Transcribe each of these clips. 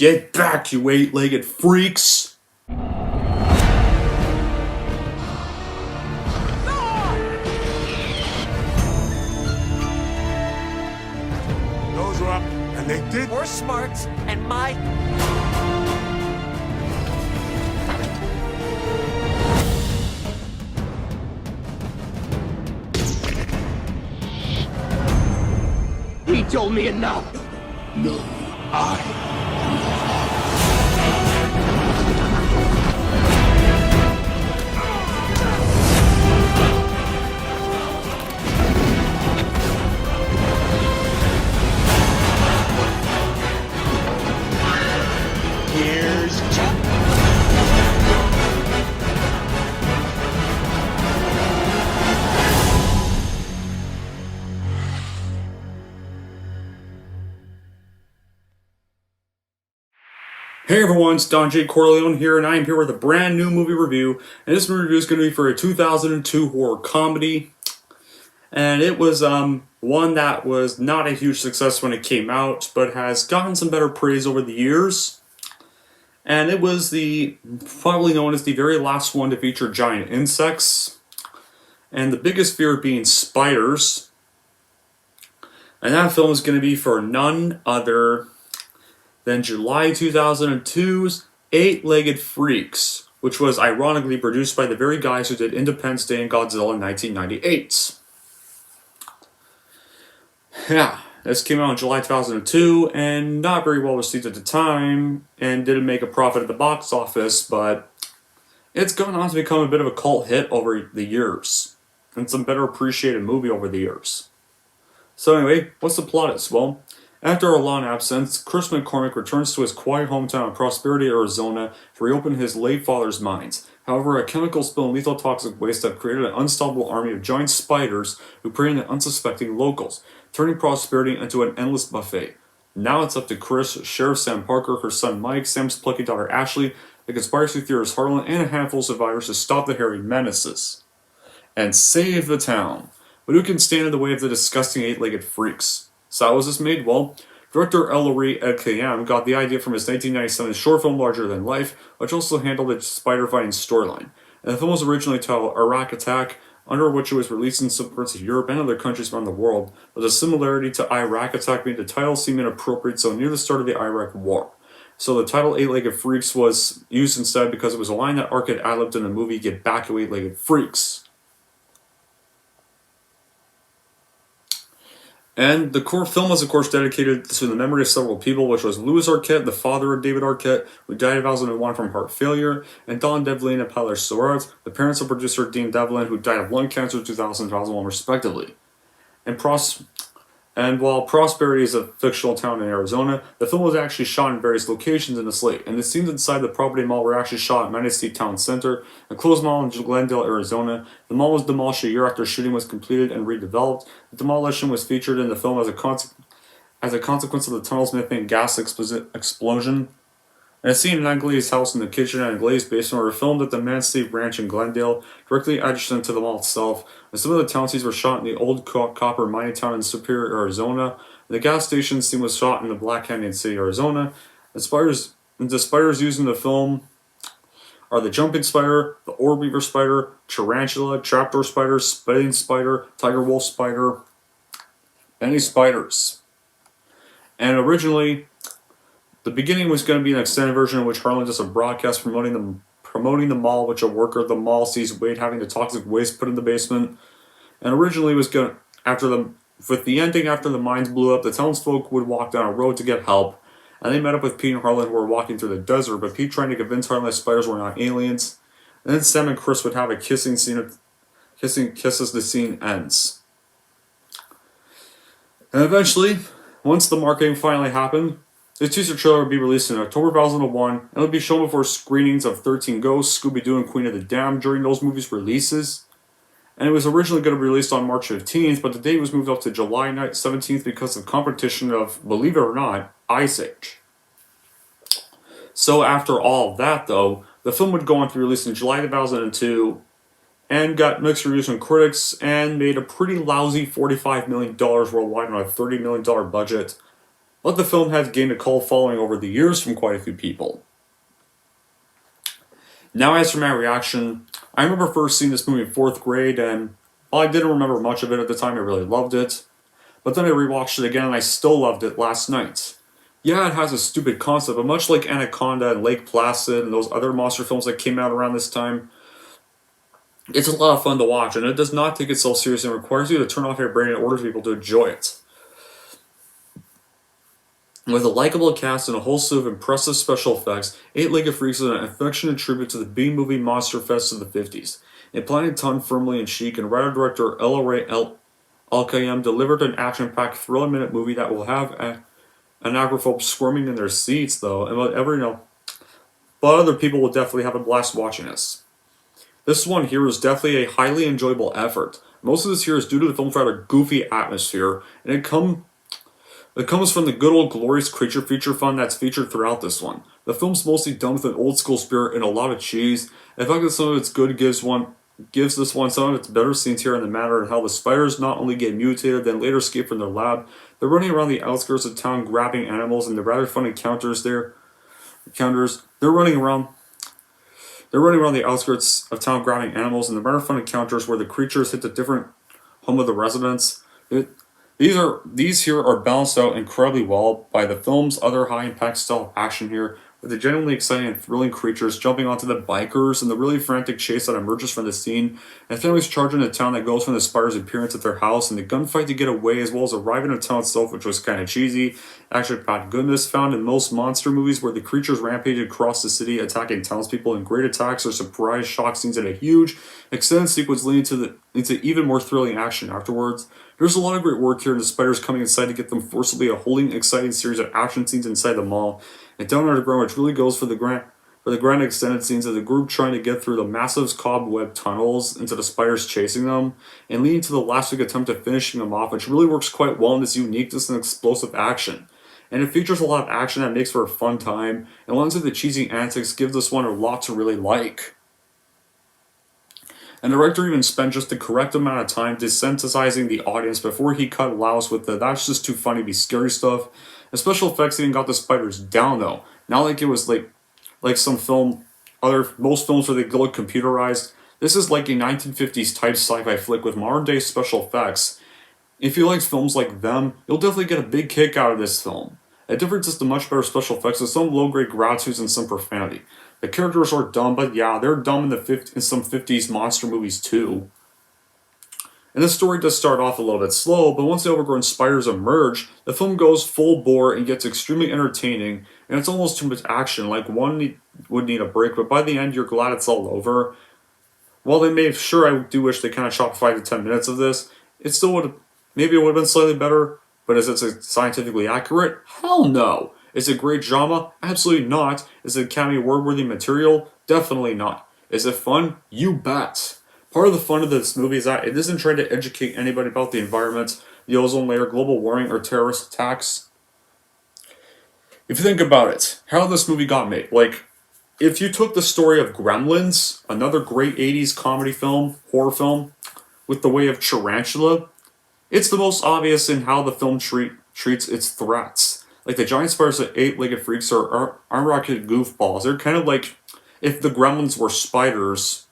Get back, you eight-legged freaks! Those are up, and they did. More smarts, and my... He told me enough. No, I. Here's Chuck. Hey everyone, it's Don J. Corleone here, and I am here with a brand new movie review. And this movie review is going to be for a 2002 horror comedy. And it was one that was not a huge success when it came out, but has gotten some better praise over the years. And it was probably known as the very last one to feature giant insects. And the biggest fear being spiders. And that film is going to be for none other than July 2002's Eight-Legged Freaks, which was ironically produced by the very guys who did Independence Day and Godzilla in 1998. Yeah, this came out in July 2002 and not very well received at the time and didn't make a profit at the box office, but it's gone on to become a bit of a cult hit over the years and some better appreciated movie over the years. So anyway, what's the plot is? Well, after a long absence, Chris McCormick returns to his quiet hometown of Prosperity, Arizona to reopen his late father's mines. However, a chemical spill and lethal toxic waste have created an unstoppable army of giant spiders who prey on the unsuspecting locals, turning Prosperity into an endless buffet. Now it's up to Chris, Sheriff Sam Parker, her son Mike, Sam's plucky daughter Ashley, the conspiracy theorist Harlan, and a handful of survivors to stop the hairy menaces and save the town. But who can stand in the way of the disgusting eight-legged freaks? So how was this made? Well, director Ellery Edkayam got the idea from his 1997 short film Larger Than Life, which also handled the spider fighting storyline. And the film was originally titled Iraq Attack, under which it was released in some parts of Europe and other countries around the world, but the similarity to Iraq Attack made the title seem inappropriate so near the start of the Iraq War. So the title Eight-Legged Freaks was used instead because it was a line that Ark had ad-libbed in the movie Get Back, You Eight-Legged Freaks. And the core film was, of course, dedicated to the memory of several people, which was Louis Arquette, the father of David Arquette, who died in 2001 from heart failure, and Don Devlin and Tyler Surratt, the parents of producer Dean Devlin, who died of lung cancer in 2000 and 2001, respectively. And while Prosperity is a fictional town in Arizona, the film was actually shot in various locations in the slate, and the scenes inside the property mall were actually shot at Manistee Town Center, a closed mall in Glendale, Arizona. The mall was demolished a year after shooting was completed and redeveloped. The demolition was featured in the film as a consequence of the tunnel's methane gas explosion. And a scene in Aunt Glazie's house in the kitchen and Glazie's basement were filmed at the Manistee Ranch in Glendale, directly adjacent to the mall itself. And some of the town scenes were shot in the old copper mining town in Superior, Arizona. And the gas station scene was shot in the Black Canyon City, Arizona. The spiders used in the film are the jumping spider, the orb weaver spider, tarantula, trapdoor spider, spitting spider, tiger wolf spider, many spiders. And originally, the beginning was going to be an extended version in which Harlan does a broadcast promoting the mall, which a worker at the mall sees Wade having the toxic waste put in the basement. And originally was going with the ending after the mines blew up, the townsfolk would walk down a road to get help, and they met up with Pete and Harlan who were walking through the desert, but Pete trying to convince Harlan that spiders were not aliens. And then Sam and Chris would have a kissing scene, kiss as the scene ends. And eventually, once the marketing finally happened, the teaser trailer would be released in October 2001, and it would be shown before screenings of 13 Ghosts, Scooby-Doo, and Queen of the Damned during those movies' releases. And it was originally going to be released on March 15th, but the date was moved up to July 17th because of competition of, believe it or not, Ice Age. So after all that, though, the film would go on to be released in July 2002, and got mixed reviews from critics, and made a pretty lousy $45 million worldwide on a $30 million budget. but the film has gained a cult following over the years from quite a few people. Now, as for my reaction, I remember first seeing this movie in 4th grade, and while I didn't remember much of it at the time, I really loved it. But then I rewatched it again, and I still loved it last night. Yeah, it has a stupid concept, but much like Anaconda and Lake Placid and those other monster films that came out around this time, it's a lot of fun to watch, and it does not take itself seriously and requires you to turn off your brain in order for people to enjoy it. With a likable cast and a whole slew of impressive special effects, Eight-Legged Freaks is an affectionate tribute to the B-movie monster fest of the 50s. Implanting tone firmly and chic, and writer-director Ella Ray Al-Qayyam delivered an action-packed, thriller-minute movie that will have an agoraphobe squirming in their seats, though, and but other people will definitely have a blast watching this. This one here is definitely a highly enjoyable effort. Most of this here is due to the film's rather goofy atmosphere, and it comes from the good old glorious creature feature fun that's featured throughout this one. The film's mostly done with an old school spirit and a lot of cheese. The fact that some of its good gives this one some of its better scenes here in the manner of how the spiders not only get mutated, then later escape from their lab. They're running around the outskirts of town grabbing animals, and the rather fun encounters there. They're running around the outskirts of town grabbing animals, and the rather fun encounters where the creatures hit the different home of the residents. These here are balanced out incredibly well by the film's other high-impact style of action here, with the genuinely exciting and thrilling creatures jumping onto the bikers and the really frantic chase that emerges from the scene, and families charging the town that goes from the spider's appearance at their house, and the gunfight to get away, as well as arriving in town itself, which was kind of cheesy. Action-packed goodness found in most monster movies where the creatures rampage across the city, attacking townspeople in great attacks or surprise shock scenes, and a huge extended sequence leading into even more thrilling action afterwards. There's a lot of great work here, and the spiders coming inside to get them forcibly a wholly exciting series of action scenes inside the mall. And down underground, which really goes for the grand extended scenes of the group trying to get through the massive cobweb tunnels into the spiders chasing them, and leading to the last big attempt at finishing them off, which really works quite well in this uniqueness and explosive action. And it features a lot of action that makes for a fun time, and lots of the cheesy antics give this one a lot to really like. And the director even spent just the correct amount of time desensitizing the audience before he cut louse with the "that's just too funny to be scary" stuff. The special effects even got the spiders down though. Not like it was like most films where they look computerized. This is like a 1950s type sci-fi flick with modern day special effects. If you like films like them, you'll definitely get a big kick out of this film. The difference is the much better special effects with some low-grade gratuities and some profanity. The characters are dumb, but yeah, they're dumb in some 50s monster movies too. And the story does start off a little bit slow, but once the overgrown spiders emerge, the film goes full bore and gets extremely entertaining, and it's almost too much action, like one would need a break, but by the end you're glad it's all over. While I do wish they kind of chopped 5 to 10 minutes of this, it would have been slightly better, but is it scientifically accurate? Hell no! Is it great drama? Absolutely not. Is it Academy Award-worthy material? Definitely not. Is it fun? You bet. Part of the fun of this movie is that it isn't trying to educate anybody about the environment, the ozone layer, global warming, or terrorist attacks. If you think about it, how this movie got made, if you took the story of Gremlins, another great 80s comedy film, horror film, with the way of Tarantula, it's the most obvious in how the film treats its threats. Like the giant spiders at Eight-Legged Freaks are unrocketed goofballs. They're kind of like if the Gremlins were spiders.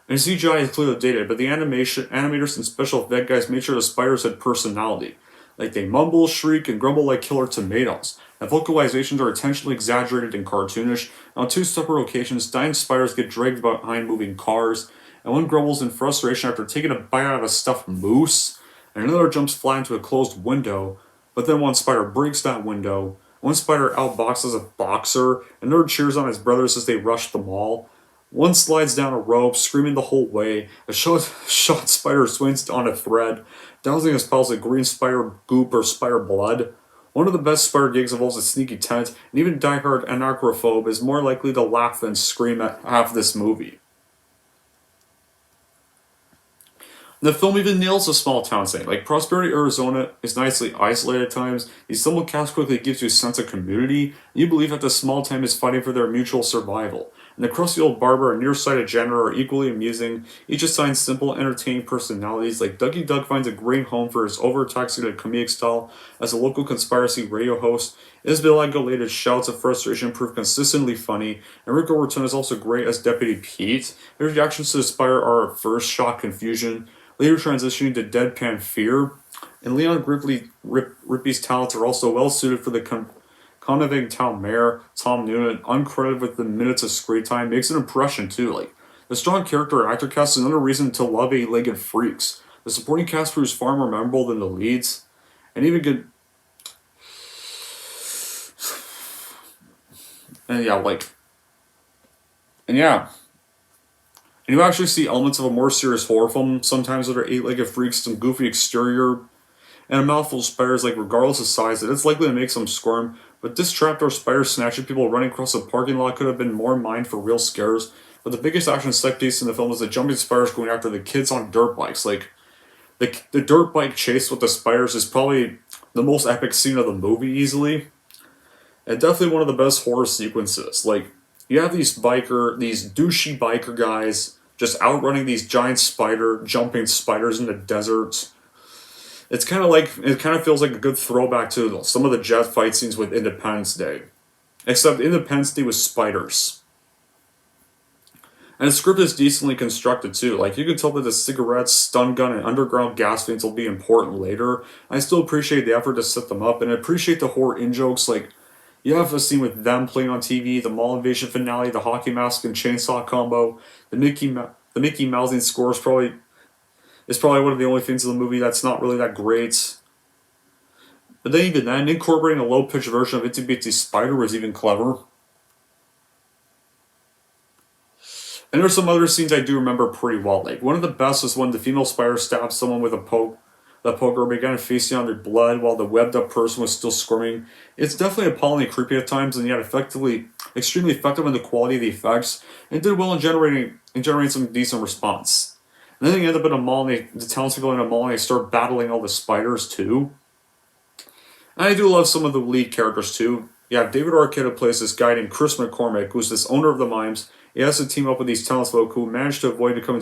And CGI is clearly dated, but the animators and special effect guys made sure the spiders had personality. Like they mumble, shriek, and grumble like killer tomatoes. The vocalizations are intentionally exaggerated and cartoonish. On 2 separate occasions, dying spiders get dragged behind moving cars, and one grumbles in frustration after taking a bite out of a stuffed moose, and another jumps flat into a closed window. But then one spider breaks that window, one spider outboxes a boxer, another cheers on his brothers as they rush the mall. One slides down a rope, screaming the whole way. A shot spider swings on a thread, dousing his pals with green spider goop or spider blood. One of the best spider gigs involves a sneaky tent, and even diehard anarchrophobe is more likely to laugh than scream at half this movie. The film even nails a small town setting. Like Prosperity, Arizona is nicely isolated at times. The ensemble cast quickly gives you a sense of community, You believe that the small town is fighting for their mutual survival. And the crusty old barber and nearsighted janitor are equally amusing, each assigned simple, entertaining personalities. Like Dougie Doug finds a great home for his over-intoxicated comedic style as a local conspiracy radio host. Isabel Agolated shouts of frustration prove consistently funny, and Rico Return is also great as Deputy Pete. His reactions to the Spire are at first shock confusion, later transitioning to deadpan fear, and Leon Rippey's talents are also well suited for the conniving town mayor, Tom Noonan, uncredited with the minutes of screen time, makes an impression too. Like, the strong character actor cast is another reason to love Eight-Legged Freaks. The supporting cast proves far more memorable than the leads, and even good. And yeah, like, and yeah. And you actually see elements of a more serious horror film sometimes that are Eight-Legged Freaks, some goofy exterior, and a mouthful of spiders, like regardless of size, it's likely to make some squirm, but this trapdoor spider snatching people running across a parking lot could have been more mined for real scares. But the biggest action set piece in the film is the jumping spiders going after the kids on dirt bikes. Like, the dirt bike chase with the spiders is probably the most epic scene of the movie, easily. And definitely one of the best horror sequences. Like, you have these douchey biker guys just outrunning these giant jumping spiders in the desert. It kind of feels like a good throwback to some of the jet fight scenes with Independence Day. Except Independence Day was spiders. And the script is decently constructed too. Like, you can tell that the cigarettes, stun gun, and underground gas veins will be important later. I still appreciate the effort to set them up, and I appreciate the horror in-jokes. Like, you have a scene with them playing on TV, the mall invasion finale, the hockey mask and chainsaw combo, the Mickey Mousing score is probably one of the only things in the movie that's not really that great. But then even then, incorporating a low-pitched version of Itsy Bitsy Spider was even clever. And there's some other scenes I do remember pretty well. Like, one of the best is when the female spider stabs someone with the poker, began feasting on their blood while the webbed-up person was still squirming. It's definitely appallingly creepy at times, and yet extremely effective in the quality of the effects, and did well in generating some decent response. And then they end up in a mall, and the townspeople in a mall, and they start battling all the spiders too. And I do love some of the lead characters too. You have David Arquette, who plays this guy named Chris McCormick, who's this owner of the mimes. He has to team up with these townsfolk who manage to avoid becoming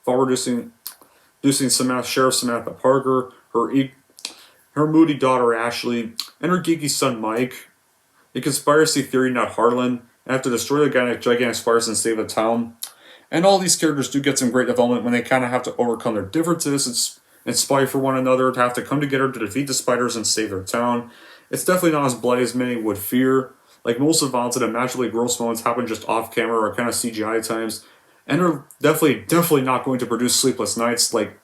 reducing Sheriff Samantha Parker, her moody daughter Ashley, and her geeky son Mike. The conspiracy theory nut Harlan, and have to destroy the gigantic spiders and save the town. And all these characters do get some great development when they kind of have to overcome their differences and spy for one another, to have to come together to defeat the spiders and save their town. It's definitely not as bloody as many would fear. Like, most of the violence and imaginatively gross moments happen just off camera or kind of CGI at times, and are definitely not going to produce sleepless nights like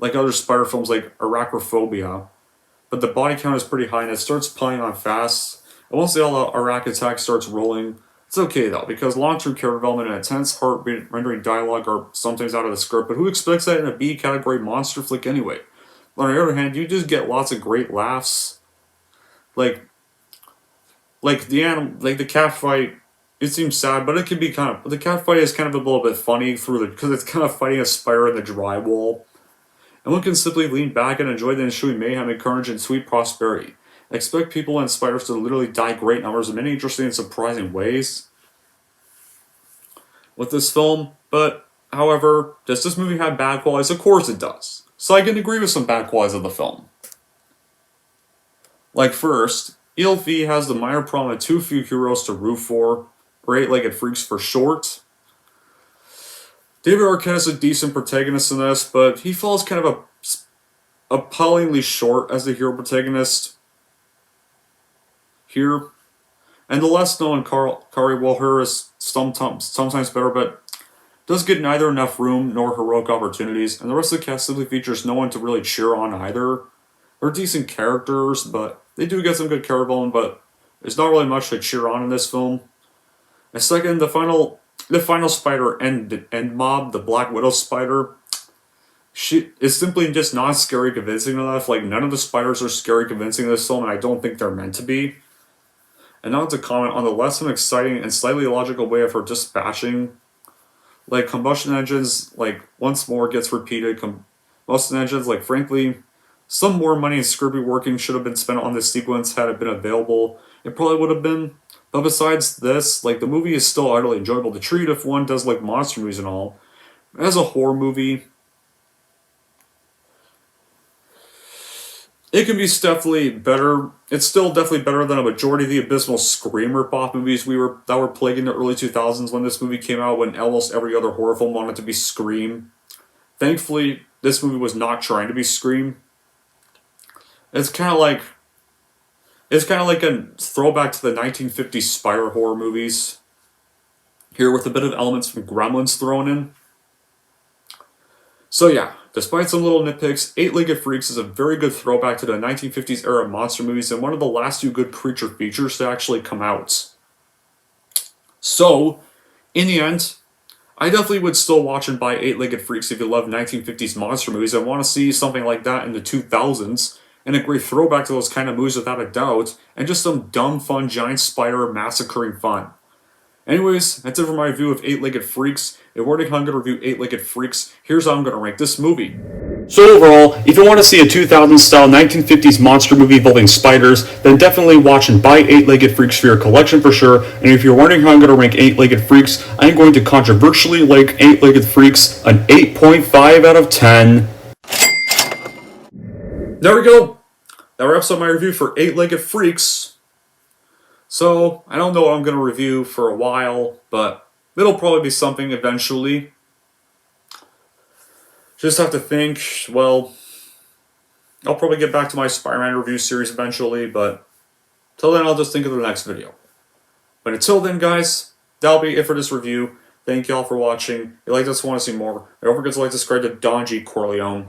other spider films like Arachnophobia. But the body count is pretty high and it starts piling on fast. And once the all-out Iraq attack starts rolling, it's okay though, because long-term character development and intense heart-rendering dialogue are sometimes out of the script, but who expects that in a B-category monster flick anyway? On the other hand, you just get lots of great laughs. Like the cat fight, it seems sad, but it can be the cat fight is kind of a little bit funny because it's kind of fighting a spider in the drywall. And one can simply lean back and enjoy the ensuing mayhem and carnage and sweet prosperity. Expect people and spiders to literally die great numbers in many interesting and surprising ways with this film. But, however, does this movie have bad qualities? Of course it does. So I can agree with some bad qualities of the film. Like, first, ELV has the minor problem of too few heroes to root for, or Eight-Legged Freaks for short. David Arquette is a decent protagonist in this, but he falls kind of appallingly short as the hero protagonist here. And the less known Kari Walher is sometimes better, but does get neither enough room nor heroic opportunities, and the rest of the cast simply features no one to really cheer on either. They're decent characters, but they do get some good character development, but there's not really much to cheer on in this film. And second, the final spider end mob, the Black Widow spider, she is simply just not scary convincing enough. Like, none of the spiders are scary convincing in this film, and I don't think they're meant to be. And now to comment on the less than exciting and slightly illogical way of her dispatching. Like, combustion engines, like, once more gets repeated. Combustion engines, like, frankly, some more money and script working should have been spent on this sequence had it been available. it probably would have been. But besides this, like, the movie is still utterly enjoyable to treat if one does like monster movies and all. As a horror movie, it can be definitely better. It's still definitely better than a majority of the abysmal Scream pop movies that were plaguing the early 2000s when this movie came out, when almost every other horror film wanted to be Scream. Thankfully, this movie was not trying to be Scream. It's kind of like a throwback to the 1950s Spire horror movies. Here with a bit of elements from Gremlins thrown in. So yeah, despite some little nitpicks, Eight-Legged Freaks is a very good throwback to the 1950s era monster movies and one of the last few good creature features to actually come out. So, in the end, I definitely would still watch and buy Eight-Legged Freaks if you love 1950s monster movies and want to see something like that in the 2000s, and a great throwback to those kind of movies without a doubt, and just some dumb, fun, giant spider massacring fun. Anyways, that's it for my review of Eight-Legged Freaks. If we're going to review Eight-Legged Freaks, here's how I'm going to rank this movie. So overall, if you want to see a 2000s-style 1950s monster movie involving spiders, then definitely watch and buy Eight-Legged Freaks for your collection for sure. And if you're wondering how I'm going to rank Eight-Legged Freaks, I'm going to controversially rank Eight-Legged Freaks an 8.5 out of 10. There we go. That wraps up my review for Eight-Legged Freaks. So, I don't know what I'm going to review for a while, but it'll probably be something eventually. Just have to think, well, I'll probably get back to my Spider-Man review series eventually, but till then I'll just think of the next video. But until then, guys, that'll be it for this review. Thank y'all for watching. If you like this, want to see more, don't forget to like, subscribe to Don G. Corleone.